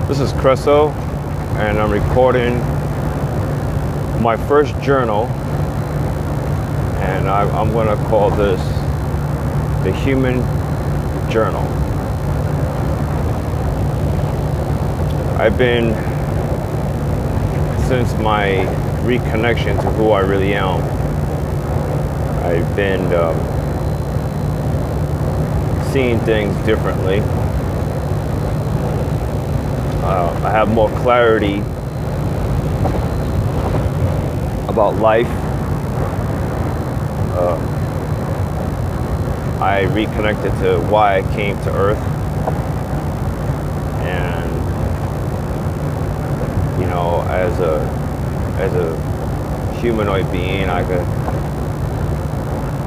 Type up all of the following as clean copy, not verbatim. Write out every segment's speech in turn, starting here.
This is Cresso, and I'm recording my first journal, and I'm going to call this the Human Journal. I've been, since my reconnection to who I really am, I've been seeing things differently. I have more clarity about life. I reconnected to why I came to Earth, and you know, as a humanoid being, I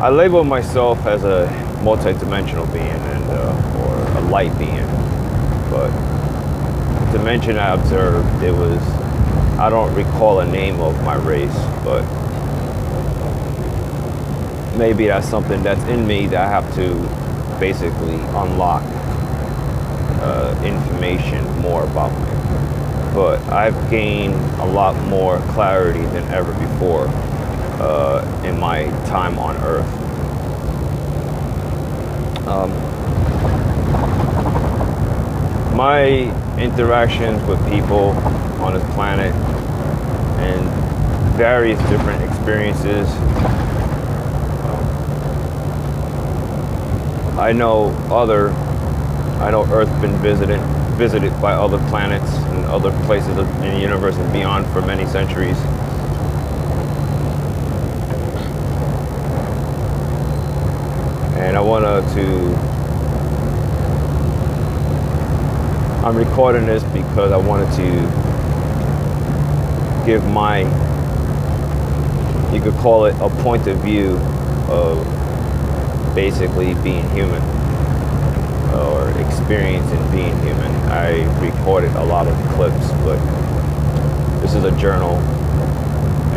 label myself as a multi-dimensional being and or a light being, but dimension I observed, I don't recall a name of my race, but maybe that's something that's in me that I have to basically unlock information more about me. But I've gained a lot more clarity than ever before in my time on Earth. My interactions with people on this planet and various different experiences. I know Earth's been visited by other planets and other places in the universe and beyond for many centuries. And I'm recording this because I wanted to give my, you could call it a point of view of basically being human or experiencing being human. I recorded a lot of clips, but this is a journal,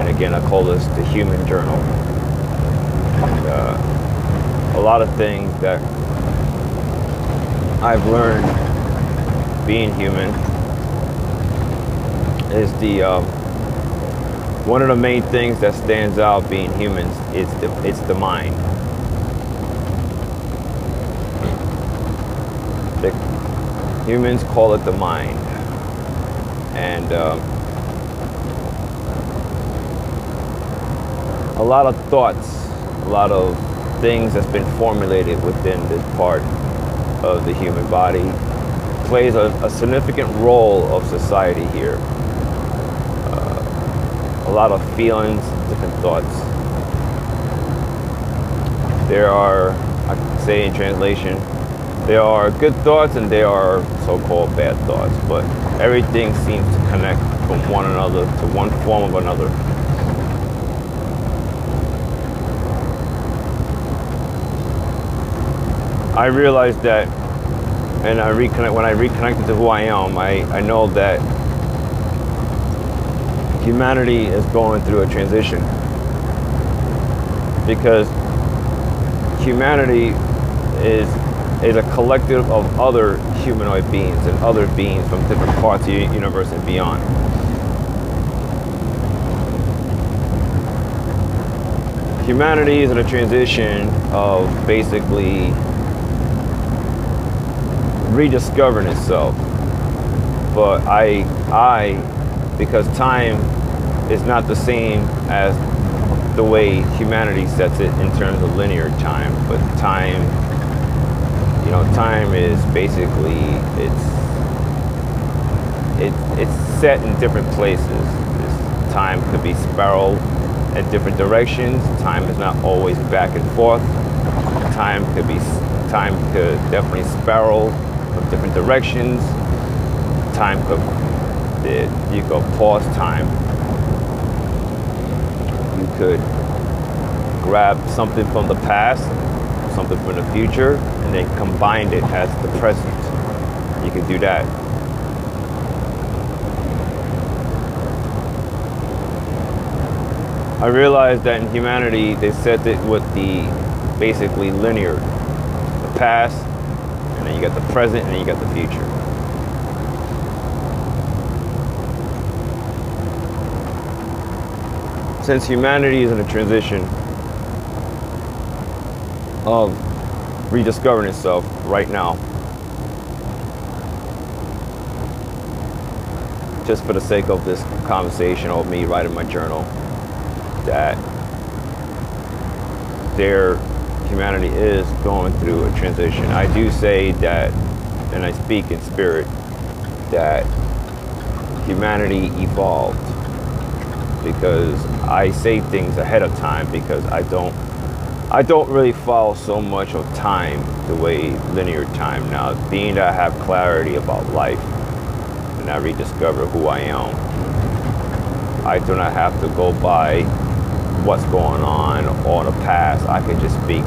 and again I call this the Human Journal. And a lot of things that I've learned being human is one of the main things that stands out being humans. It's the mind. The humans call it the mind, and a lot of thoughts, a lot of things that's been formulated within this part of the human body plays a significant role of society here. A lot of feelings, different thoughts. There are, I can say in translation, there are good thoughts and there are so-called bad thoughts, but everything seems to connect from one another to one form of another. I realized that, and when I reconnected to who I am, I know that humanity is going through a transition, because humanity is a collective of other humanoid beings and other beings from different parts of the universe and beyond. Humanity is in a transition of basically rediscovering itself, but because time is not the same as the way humanity sets it in terms of linear time, but time is basically it's set in different places. Time could be spiraled in different directions. Time is not always back and forth. Time could definitely spiral from different directions. You could pause time. You could grab something from the past, something from the future, and then combine it as the present. You could do that. I realized that in humanity, they set it with the basically linear, the past, and then you got the present, and then you got the future. Since humanity is in a transition of rediscovering itself right now, just for the sake of this conversation or me writing my journal, that humanity is going through a transition. I do say that, and I speak in spirit, that humanity evolved, because I say things ahead of time, because I don't really follow so much of time the way linear time now. Being that I have clarity about life and I rediscover who I am, I do not have to go by what's going on or the past. I could just speak.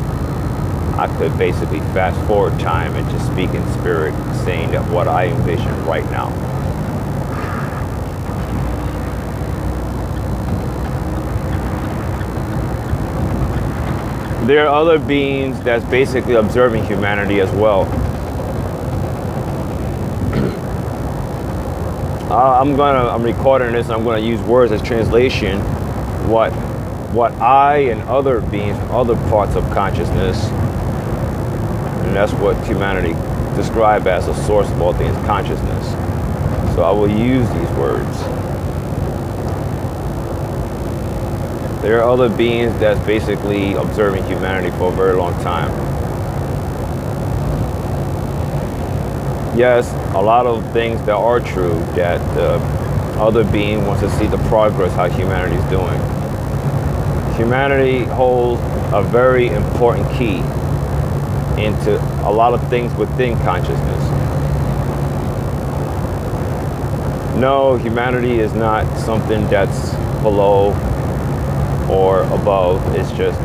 I could basically fast forward time and just speak in spirit, saying that what I envision right now. There are other beings that's basically observing humanity as well. I'm recording this, and I'm gonna use words as translation. What I and other beings from other parts of consciousness, and that's what humanity described as the source of all things, consciousness. So I will use these words. There are other beings that's basically observing humanity for a very long time. Yes, a lot of things that are true, that the other being wants to see the progress, how humanity is doing. Humanity holds a very important key into a lot of things within consciousness. No, humanity is not something that's below or above. It's just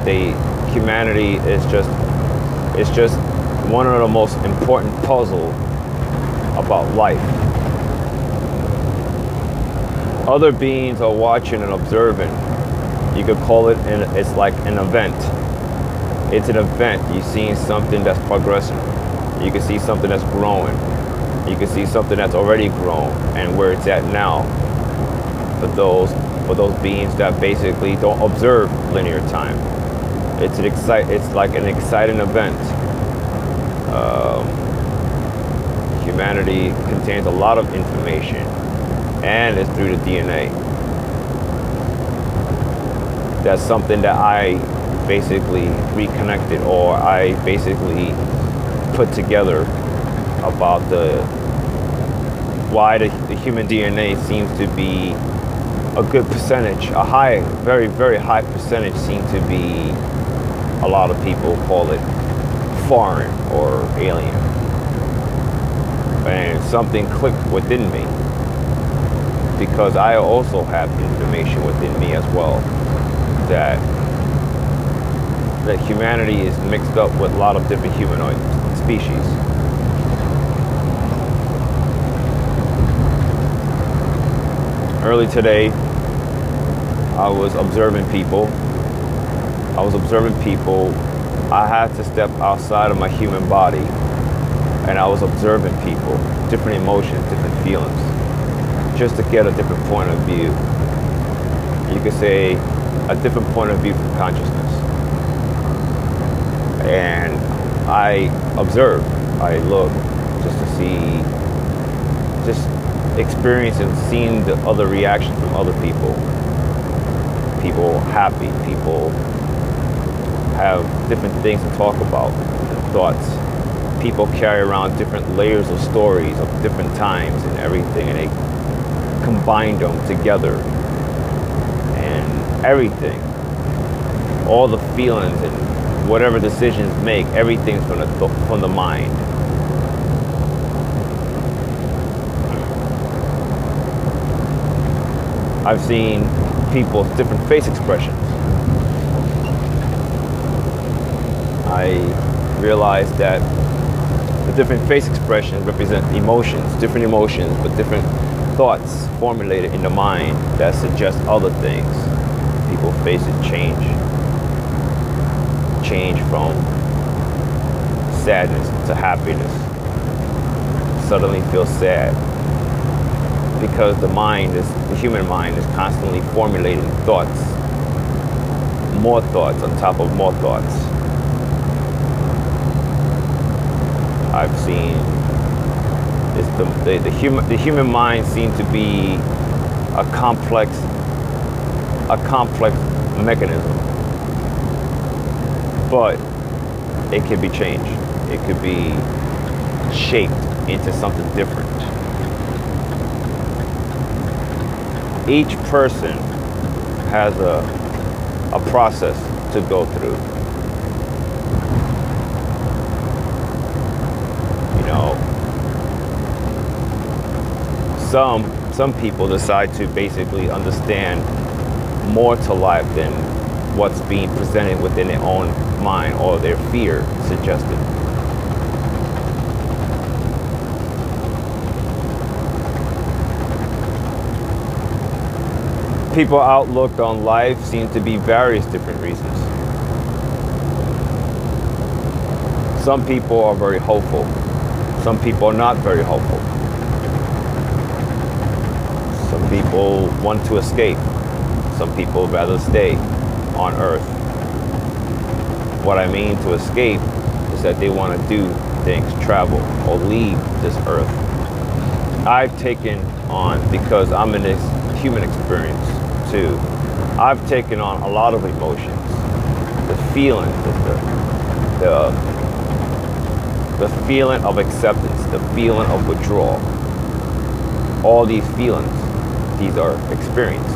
humanity is just one of the most important puzzles about life. Other beings are watching and observing. You could call it, it's like an event. It's an event. You're seeing something that's progressing. You can see something that's growing. You can see something that's already grown and where it's at now. For those beings that basically don't observe linear time, it's like an exciting event. Humanity contains a lot of information, and it's through the DNA. That's something that I basically reconnected, or I basically put together about why the human DNA seems to be a good percentage, a high, very, very high percentage seem to be, a lot of people call it foreign or alien. And something clicked within me, because I also have information within me as well, that humanity is mixed up with a lot of different humanoid species. Early today, I was observing people. I had to step outside of my human body, and I was observing people, different emotions, different feelings, just to get a different point of view. You could say a different point of view from consciousness. And I observed, I looked just to see, just experiencing, seeing the other reactions from other people. People happy, people have different things to talk about, thoughts. People carry around different layers of stories of different times and everything, and they combine them together. And everything, all the feelings and whatever decisions make, everything's from the mind. I've seen people with different face expressions. I realized that the different face expressions represent emotions, but different thoughts formulated in the mind that suggest other things. People's faces change from sadness to happiness. Suddenly feel sad, because the human mind is constantly formulating thoughts more thoughts on top of more thoughts. I've seen the human mind seems to be a complex mechanism, but it can be changed. It could be shaped into something different. Each person has a process to go through. You know, some people decide to basically understand more to life than what's being presented within their own mind or their fear suggested. People's outlook on life seems to be various different reasons. Some people are very hopeful. Some people are not very hopeful. Some people want to escape. Some people would rather stay on Earth. What I mean to escape is that they want to do things, travel, or leave this Earth. I've taken on, because I'm in this human experience too, I've taken on a lot of emotions. The feeling, the feeling of acceptance, the feeling of withdrawal. All these feelings, these are experience.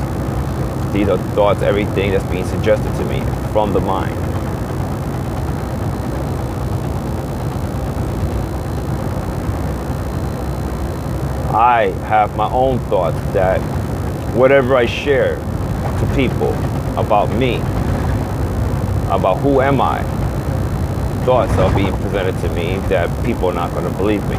These are thoughts, everything that's being suggested to me from the mind. I have my own thoughts that whatever I share to people about me, about who am I, thoughts are being presented to me that people are not going to believe me.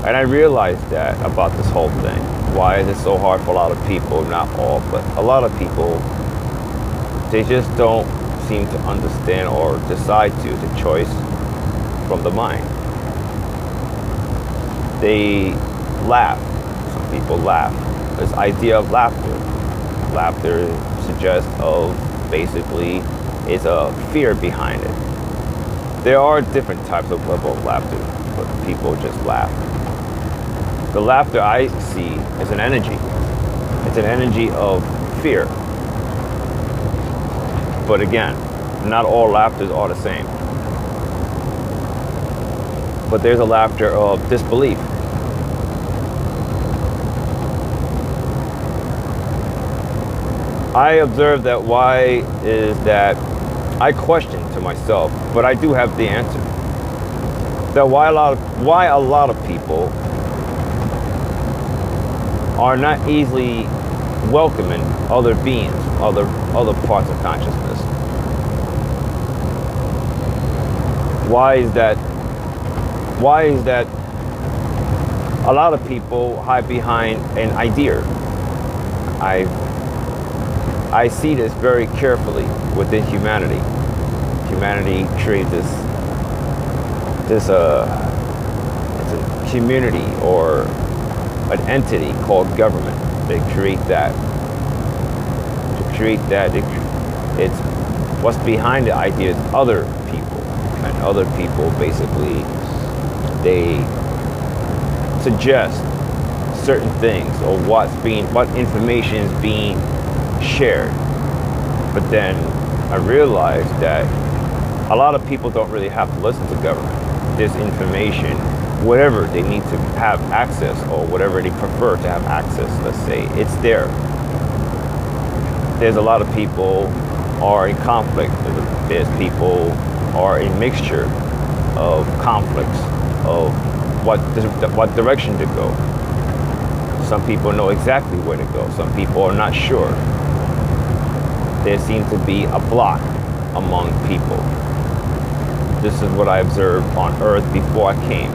And I realized that about this whole thing. Why is it so hard for a lot of people, not all, but a lot of people, they just don't seem to understand or decide to, the choice from the mind. They laugh. Some people laugh. This idea of laughter. Laughter suggests of basically is a fear behind it. There are different types of level of laughter, but people just laugh. The laughter I see is an energy. It's an energy of fear. But again, not all laughters are the same. But there's a laughter of disbelief. I observe that why is that I question to myself, but I do have the answer. That why a lot of people are not easily welcoming other beings, other parts of consciousness. Why is that? Why is that a lot of people hide behind an idea? I see this very carefully within humanity. Humanity creates it's a community or an entity called government. They create that. To create that, it's what's behind the idea is other people, and other people basically they suggest certain things or what information is being shared. But then I realized that a lot of people don't really have to listen to government. This information, whatever they need to have access or whatever they prefer to have access, let's say, it's there. There's a lot of people are in conflict. There's people are a mixture of conflicts of what direction to go. Some people know exactly where to go. Some people are not sure. There seems to be a block among people. This is what I observed on Earth before I came.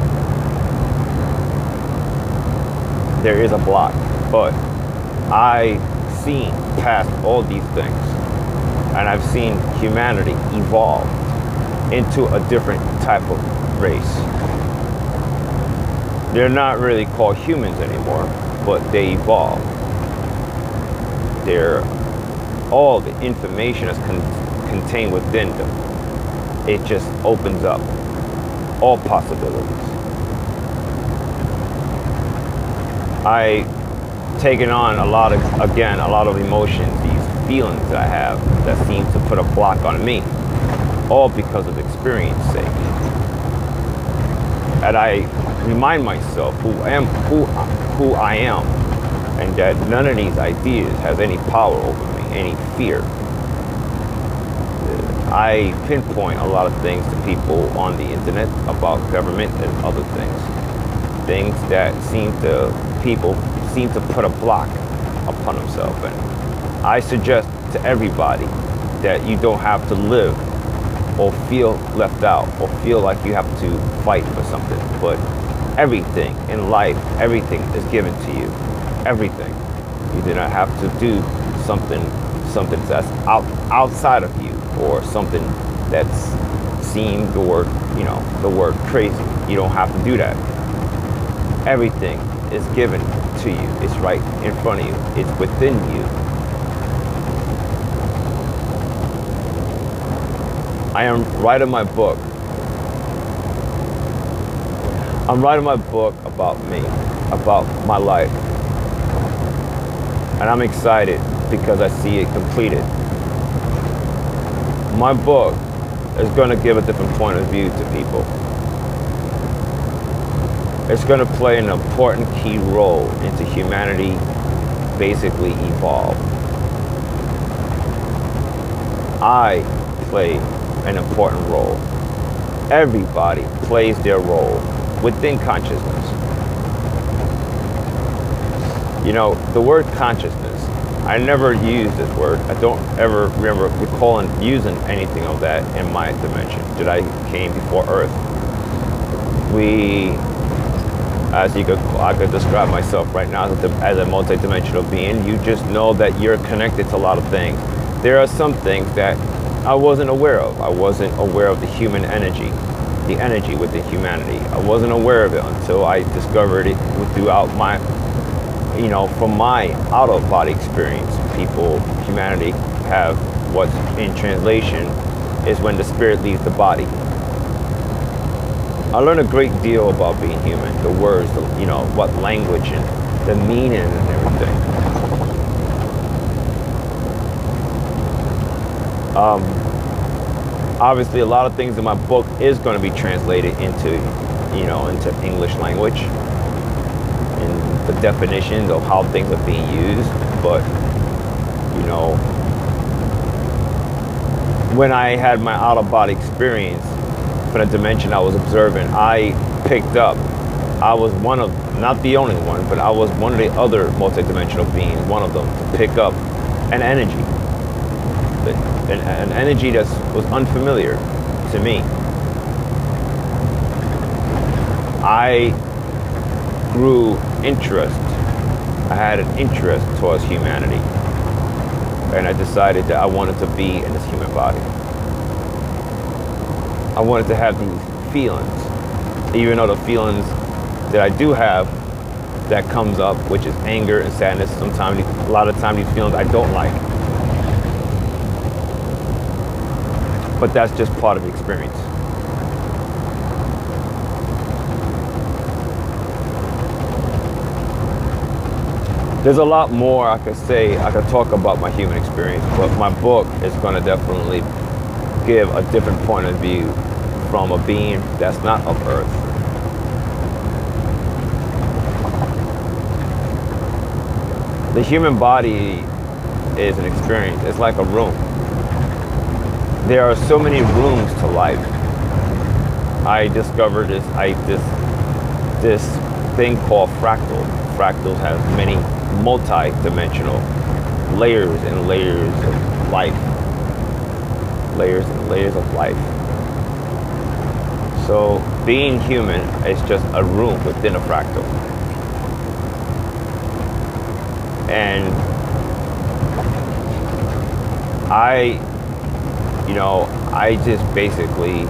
There is a block, but I've seen past all these things, and I've seen humanity evolve into a different type of race. They're not really called humans anymore, but they evolve. All the information is contained within them. It just opens up all possibilities. I taken on a lot of emotions, these feelings that I have that seem to put a block on me, all because of experience sake. And I remind myself who I am, and that none of these ideas has any power over me, any fear. I pinpoint a lot of things to people on the internet about government and other things that people seem to put a block upon themselves. And I suggest to everybody that you don't have to live or feel left out or feel like you have to fight for something, but everything in life, everything is given to you. Everything. You do not have to do something that's outside of you, or something that's seemed the word crazy. You don't have to do that. Everything is given to you. It's right in front of you. It's within you. I am writing my book. I'm writing my book about me, about my life. And I'm excited because I see it completed. My book is going to give a different point of view to people. It's going to play an important key role into humanity basically evolve. I play an important role. Everybody plays their role within consciousness. You know, the word consciousness, I never use this word. I don't ever remember recalling using anything of that in my dimension that I came before Earth. I could describe myself right now as a multidimensional being. You just know that you're connected to a lot of things. There are some things that I wasn't aware of. I wasn't aware of the human energy, the energy within humanity. I wasn't aware of it until I discovered it throughout my, from my out-of-body experience. Humanity have what's in translation is when the spirit leaves the body. I learned a great deal about being human, the words, what language and the meaning and everything. Obviously, a lot of things in my book is going to be translated into English language and the definitions of how things are being used. But, when I had my out-of-body experience from the dimension I was observing, I picked up, I was one of, not the only one, but I was one of the other multidimensional beings, one of them, to pick up an energy. An energy that was unfamiliar to me. I grew interest. I had an interest towards humanity. And I decided that I wanted to be in this human body. I wanted to have these feelings. Even though the feelings that I do have that comes up, which is anger and sadness, a lot of times these feelings I don't like. But that's just part of the experience. There's a lot more I could say. I could talk about my human experience, but my book is going to definitely give a different point of view from a being that's not of Earth. The human body is an experience. It's like a room. There are so many rooms to life. I discovered this thing called fractal. Fractals have many multi-dimensional layers and layers of life. Layers and layers of life. So being human is just a room within a fractal. And I just basically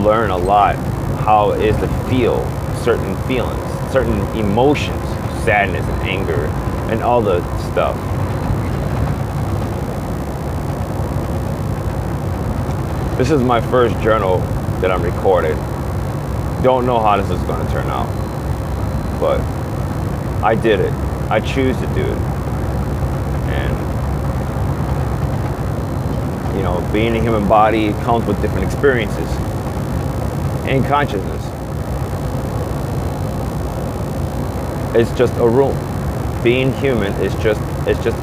learn a lot how it is to feel certain feelings, certain emotions, sadness and anger and all the stuff. This is my first journal that I'm recording. Don't know how this is going to turn out, but I did it. I choose to do it. And, you know, being a human body comes with different experiences and consciousness. It's just a room. Being human is just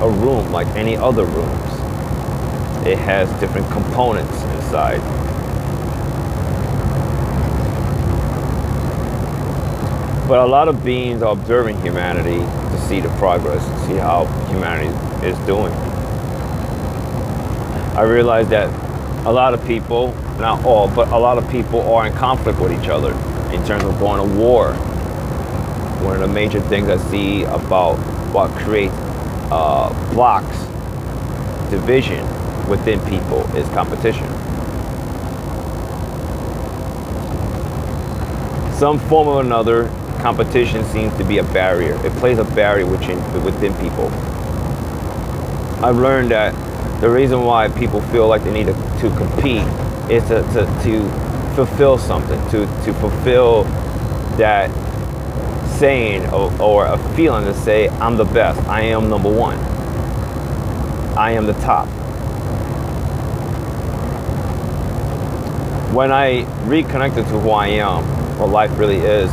a room like any other rooms. It has different components inside. But a lot of beings are observing humanity to see the progress, to see how humanity is doing. I realize that a lot of people, not all, but a lot of people are in conflict with each other in terms of going to war. One of the major things I see about what creates blocks, division within people is competition. Some form or another, competition seems to be a barrier. It plays a barrier within people. I've learned that the reason why people feel like they need to compete is to fulfill something, to fulfill that saying or a feeling to say, I'm the best, I am number one, I am the top. When I reconnected to who I am, what life really is,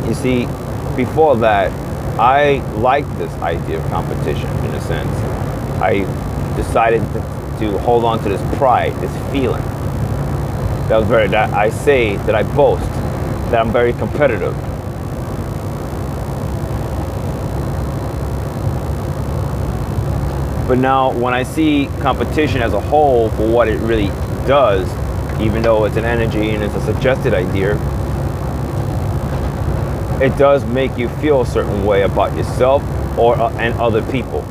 you see, before that, I liked this idea of competition in a sense. I decided to hold on to this pride, this feeling. That I say that I boast that I'm very competitive. But now when I see competition as a whole for what it really does, even though it's an energy and it's a suggested idea, it does make you feel a certain way about yourself and other people.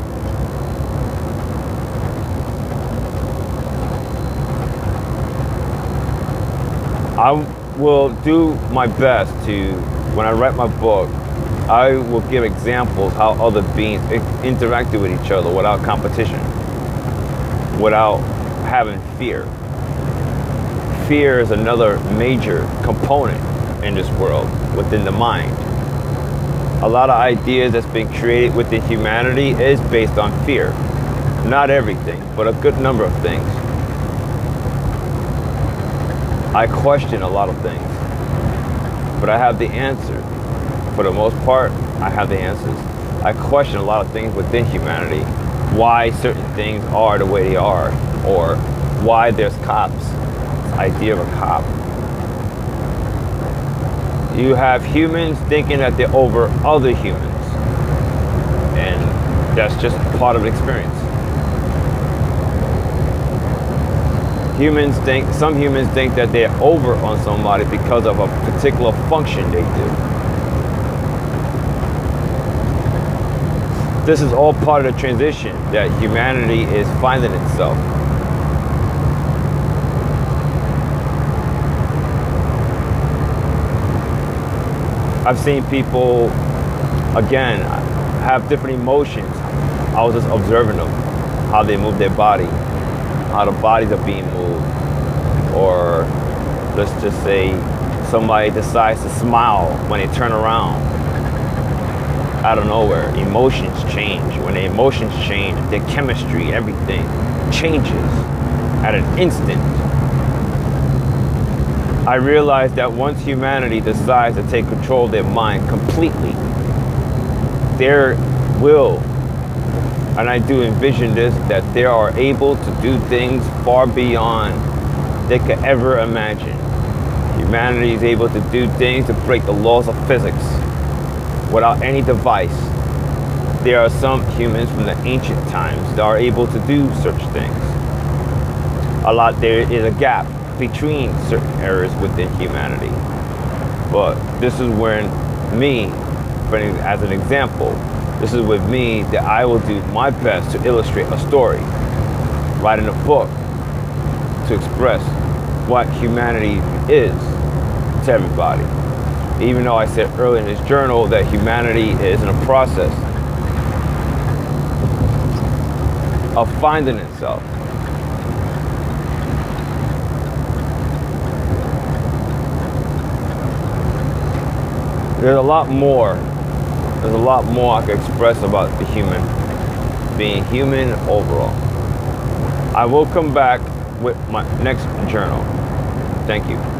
I will do my best to, when I write my book, I will give examples how other beings interacted with each other without competition, without having fear. Fear is another major component in this world, within the mind. A lot of ideas that's been created within humanity is based on fear. Not everything, but a good number of things. I question a lot of things, but I have the answer. For the most part, I have the answers. I question a lot of things within humanity. Why certain things are the way they are, or why there's cops. This idea of a cop. You have humans thinking that they're over other humans, and that's just part of the experience. Some humans think that they're over on somebody because of a particular function they do. This is all part of the transition that humanity is finding itself. I've seen people, again, have different emotions. I was just observing them, how they move their body, how the bodies are being moved. Or let's just say somebody decides to smile when they turn around. Out of nowhere, emotions change. When the emotions change, their chemistry, everything changes at an instant. I realized that once humanity decides to take control of their mind completely, their will, and I do envision this, that they are able to do things far beyond they could ever imagine. Humanity is able to do things to break the laws of physics without any device. There are some humans from the ancient times that are able to do such things. There is a gap between certain eras within humanity. But this is when as an example, this is with me that I will do my best to illustrate a story, writing a book to express what humanity is to everybody. Even though I said earlier in this journal that humanity is in a process of finding itself. There's a lot more. There's a lot more I could express about the human, being human overall. I will come back with my next journal. Thank you.